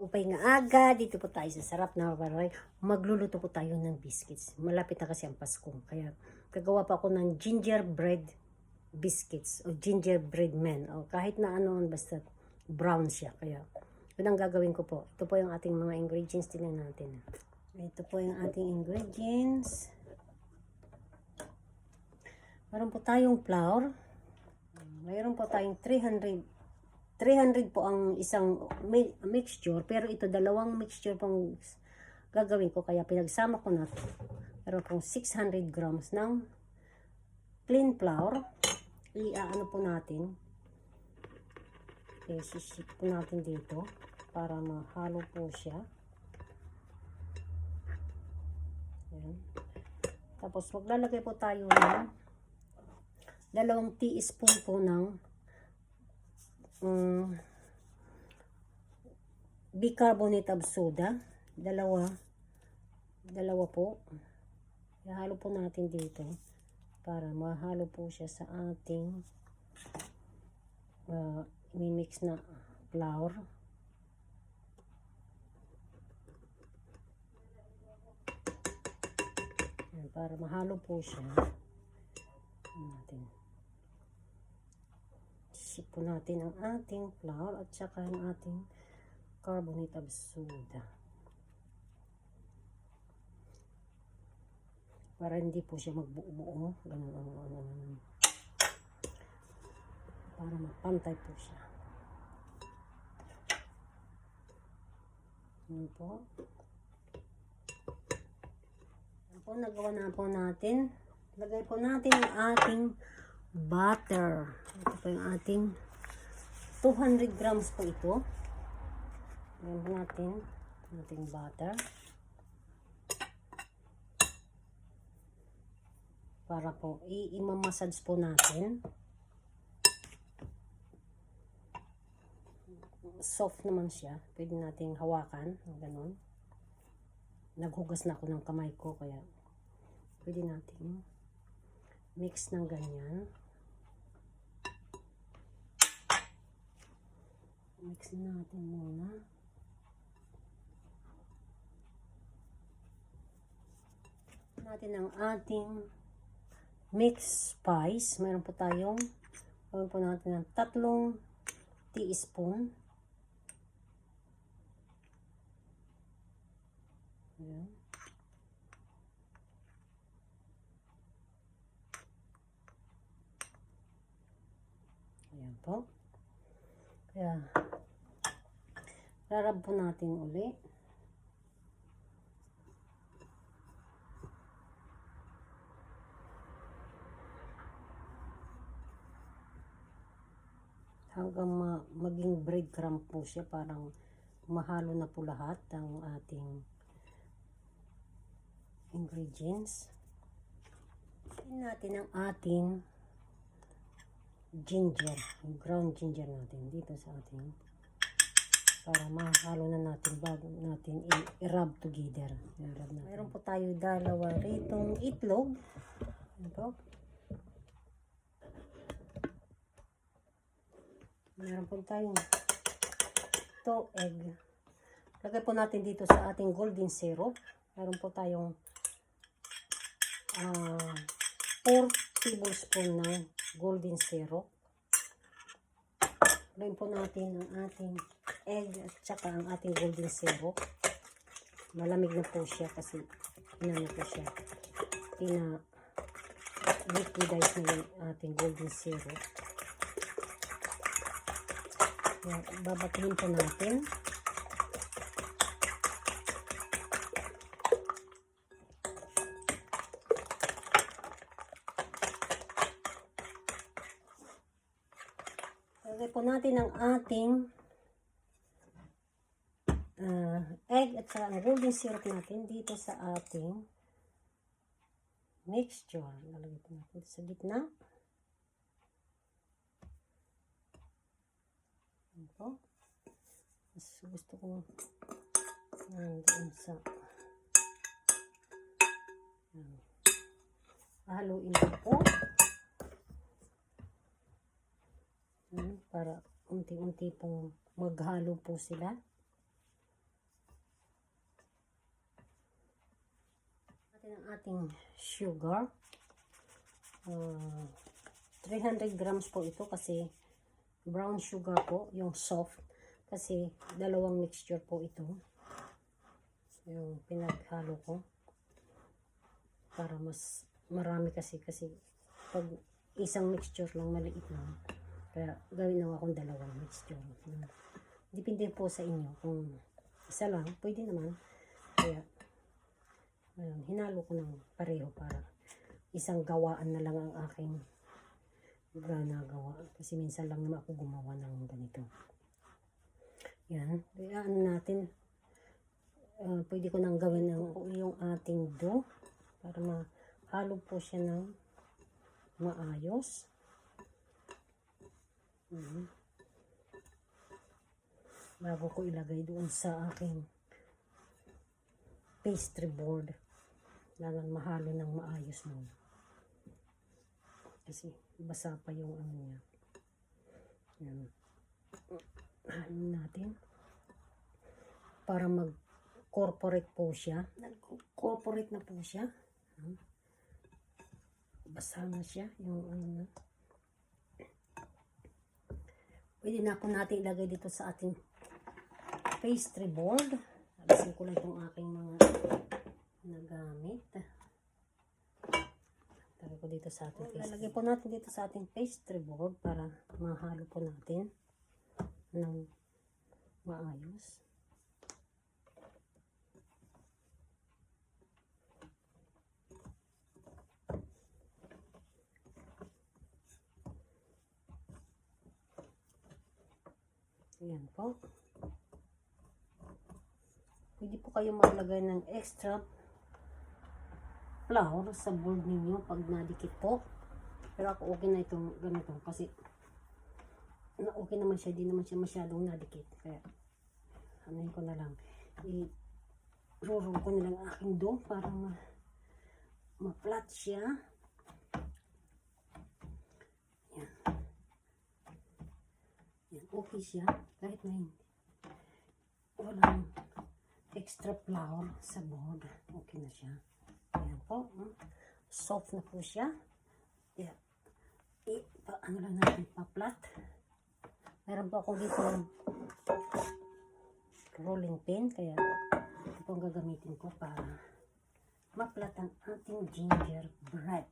Upay nga aga, dito po tayo sa sarap na baray. Magluluto po tayo ng biscuits. Malapit na kasi ang Pasko. Kaya gagawa pa ako ng gingerbread biscuits o gingerbread man. O kahit na ano, basta brown siya. Kaya yun ang gagawin ko po. Ito po yung ating mga ingredients. Tingnan natin. Ito po yung ating ingredients. Meron po tayong flour. Mayroon po tayong 300 po ang isang mixture, pero ito dalawang mixture pong gagawin ko, kaya pinagsama ko na ito. Meron pong 600 grams ng plain flour. Iaano po natin, sisip po natin dito para mahalo po siya. Ayan. Tapos maglalagay po tayo ng 2 teaspoon po ng bicarbonate of soda. Dalawa po. Ihalo po natin dito para mahalo po siya sa ating mimix na flour. Ayan, para mahalo po siya natin. Sip po natin ang ating flour at saka ang ating carbonate of soda. Para hindi po siya magbuo-buo. Ganun. Para mapantay po siya. Yan po. Yan po, nagawa na po natin. Lagay po natin ang ating butter. Ito po yung ating 200 grams po ito. Lagyan po natin ating butter. Para po i-massage po natin. Soft naman siya. Pwede nating hawakan. Ganun. Naghugas na ako ng kamay ko, kaya pwede nating mix ng ganyan. Mix natin muna. Natin ang ating mixed spice. Meron po tayong, gawin po natin ng 3 teaspoon. Ayan. Ayan po. Kaya rarab po natin uli. Hanggang maging breadcrumb po siya, parang mahalo na po lahat ng ating ingredients. Tingnan natin ang ating ginger, yung ground ginger natin dito sa ating, para mahalo na natin bago natin i-rub together. Mayroon po tayo 2 ritong itlog. Ito. Meron po tayong 2 egg. Lagay po natin dito sa ating golden syrup. Meron po tayong 4 tablespoon ng golden syrup. Lagyan po natin ang ating egg at saka ang ating golden syrup. Malamig na po siya kasi inano po siya. Liquidize na yung ating golden syrup. Babatiin po natin. Lagay po natin ang ating egg at saka ang golden syrup natin dito sa ating mixture. Lalagay po natin sa gitna. Ito. Mas gusto ko nandoon sa haluin ko po. Para unti-unti pong maghalo po sila. natin ang ating sugar. 300 grams po ito kasi brown sugar po, yung soft. Kasi dalawang mixture po ito. Yung pinaghalo ko. Para mas marami kasi pag isang mixture lang, maliit lang. Kaya gawin lang akong dalawang mixture. Depende po sa inyo. Kung isa lang, pwede naman. Kaya hinalo ko ng pareho para isang gawaan na lang ang aking ginagawa. Kasi minsan lang naman ako gumawa ng ganito. Yan. Kaya ano natin, pwede ko nang gawin yung ating dough para mahalo po siya ng maayos. Bago ko ilagay doon sa aking pastry board. Kailangan mahalo ng maayos mo. Kasi basa pa yung ano niya. Yan. Halo natin. Para mag-corporate po siya. Nag-corporate na po siya. Basa na siya. Yung ano na. Pwede na po natin ilagay dito sa ating pastry board. Alisin ko lang itong aking mga nagamit. Lagay ko dito sa ating pastry. Lalagay po natin dito sa ating pastry board para mahalo po natin ng maayos. Ayan po. Pwede po kayo maglagay ng extra flour sa board ninyo pag nadikit po. Pero ako okay na itong ganito kasi okay naman siya, di naman siya masyadong nadikit. Kaya ano ko na lang, i-roll ko na lang aking dough para ma-flat siya. Yan. Yan, okay siya. Kahit na walang extra flour sa board, okay na siya. Ayan po. Soft na po siya. Yan. Ano lang natin, pa-flat. Meron po ako dito ng rolling pin, kaya ito po ang gagamitin ko para ma-flat ang ating gingerbread.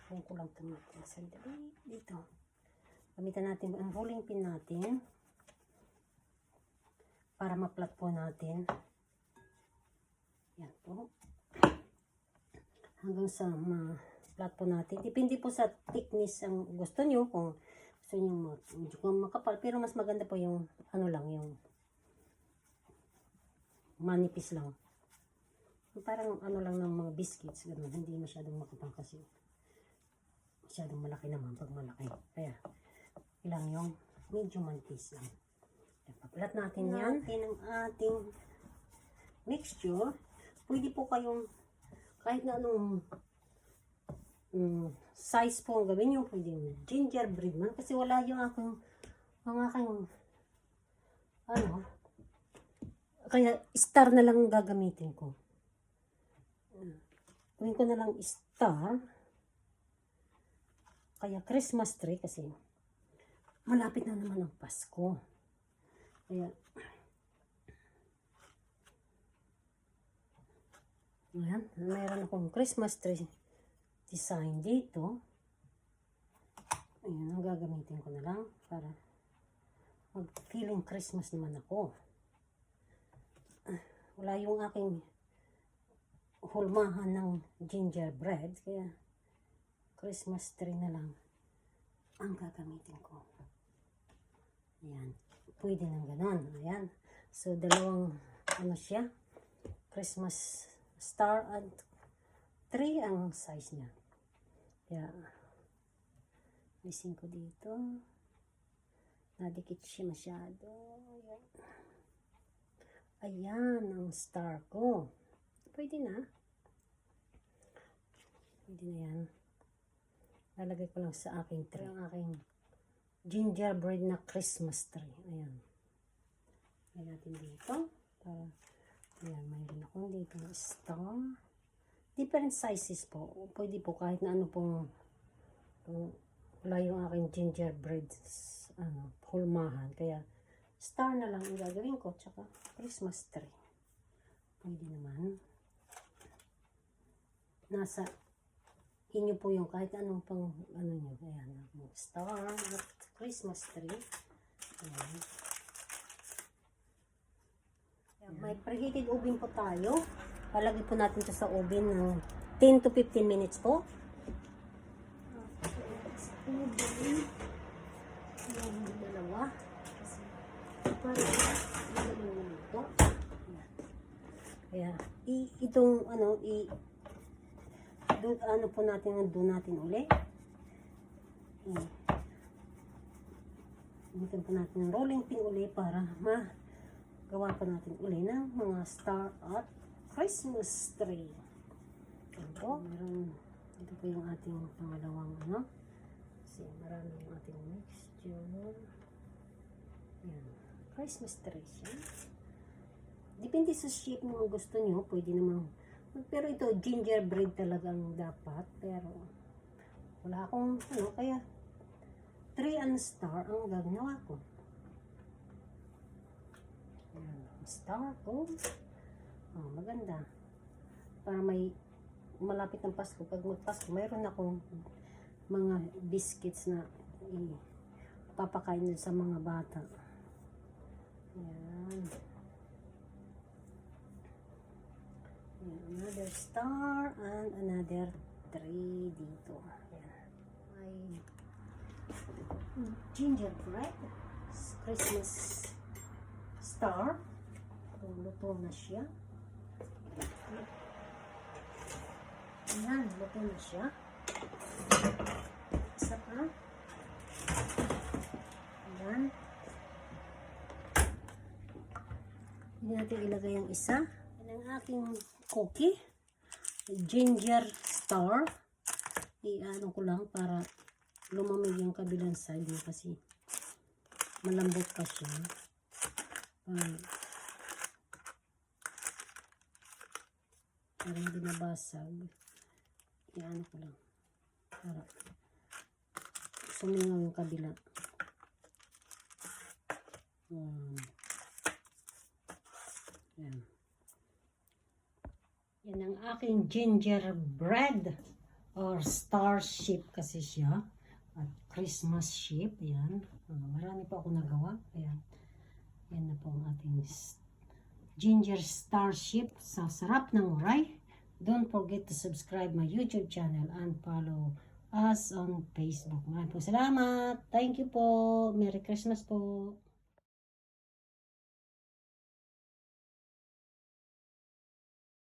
Kung ko lang tumatin. Sandali dito. Gamitan natin ang rolling pin natin para ma-flat po natin. Yan po. Hanggang sa ma-flat po natin. Depende po sa thickness ang gusto nyo. Kung gusto nyo medyo makapal. Pero mas maganda po yung ano lang, yung manipis lang. Parang ano lang ng mga biscuits. Ganun. Hindi masyadong makapal kasi masyadong malaki naman pag malaki. Kaya ilang yung medyo manipis lang. Pag-flat natin yan. Ang ating mixture. Pwede po kayong kahit na anong size po ang gawin nyo. Pwede yung gingerbread man. Kasi wala yung aking ano. Kaya star na lang gagamitin ko. Gawin ko na lang star. Kaya Christmas tree kasi malapit na naman ang Pasko. Kaya ayan, mayroon akong Christmas tree design dito. Ayan, ang gagamitin ko na lang para mag-feeling Christmas naman ako. Wala yung aking hulmahan ng gingerbread, kaya Christmas tree na lang ang gagamitin ko. Ayan, pwede nang ganon. Ayan, so dalawang ano siya, Christmas star at 3 ang size niya. Kaya alisin ko dito. Nadikit siya masyado. Ayan ang star ko. Pwede na. Pwede na yan. Lalagay ko lang sa aking tray. Ang aking gingerbread na Christmas tree. Ayan. Lagay natin dito. Para, ayan, mayroon akong dito ng star. different sizes po. Pwede po kahit na ano pong wala yung aking gingerbread hulmahan. Kaya star na lang ang gagawin ko, tsaka Christmas tree. Pwede naman. Nasa inyo po yung kahit anong pang nyo. Ayan, star at Christmas tree. Ayan. May preheated oven po tayo. Palagay po natin ito sa oven ng 10 to 15 minutes po. Ayan, dalawa. Para ito. Kaya itong ano po natin, doon natin uli. Gamitin po natin ng rolling pin uli para magawa pa natin uli ng mga star at Christmas tree. Ito, ito po yung ating pangalawang kasi marami yung ating mixture. Yan, Christmas tree siya. Depende sa shape mo gusto nyo, pwede namang. Pero ito, gingerbread talagang dapat. Pero, wala akong, kaya 3 and star ang gagawin ko. Ayan, star ko. Maganda. Para may malapit ng Pasko. Pag magpasko, mayroon akong mga biscuits na papakain sa mga bata. Ayan. Another star and another 3 dito. Ayan. May gingerbread Christmas star. Luto na siya. Ayan, luto na siya. Isa pa. Ayan. Hindi natin ilagay ang isa. Yan ang aking cookie. Ginger star. I-ano ko lang para lumamig yung kabilang side kasi malambot pa siya. Para hindi nabasag. I-ano ko lang. Para sumingaw yung kabila. Yan. Yan ang aking gingerbread or star shape kasi siya. At Christmas shape. Ayan. Marami pa ako nagawa. Ayan. Yan na po ang ating ginger star shape sa sarap ng uray. Don't forget to subscribe my YouTube channel and follow us on Facebook. Maraming po salamat. Thank you po. Merry Christmas po.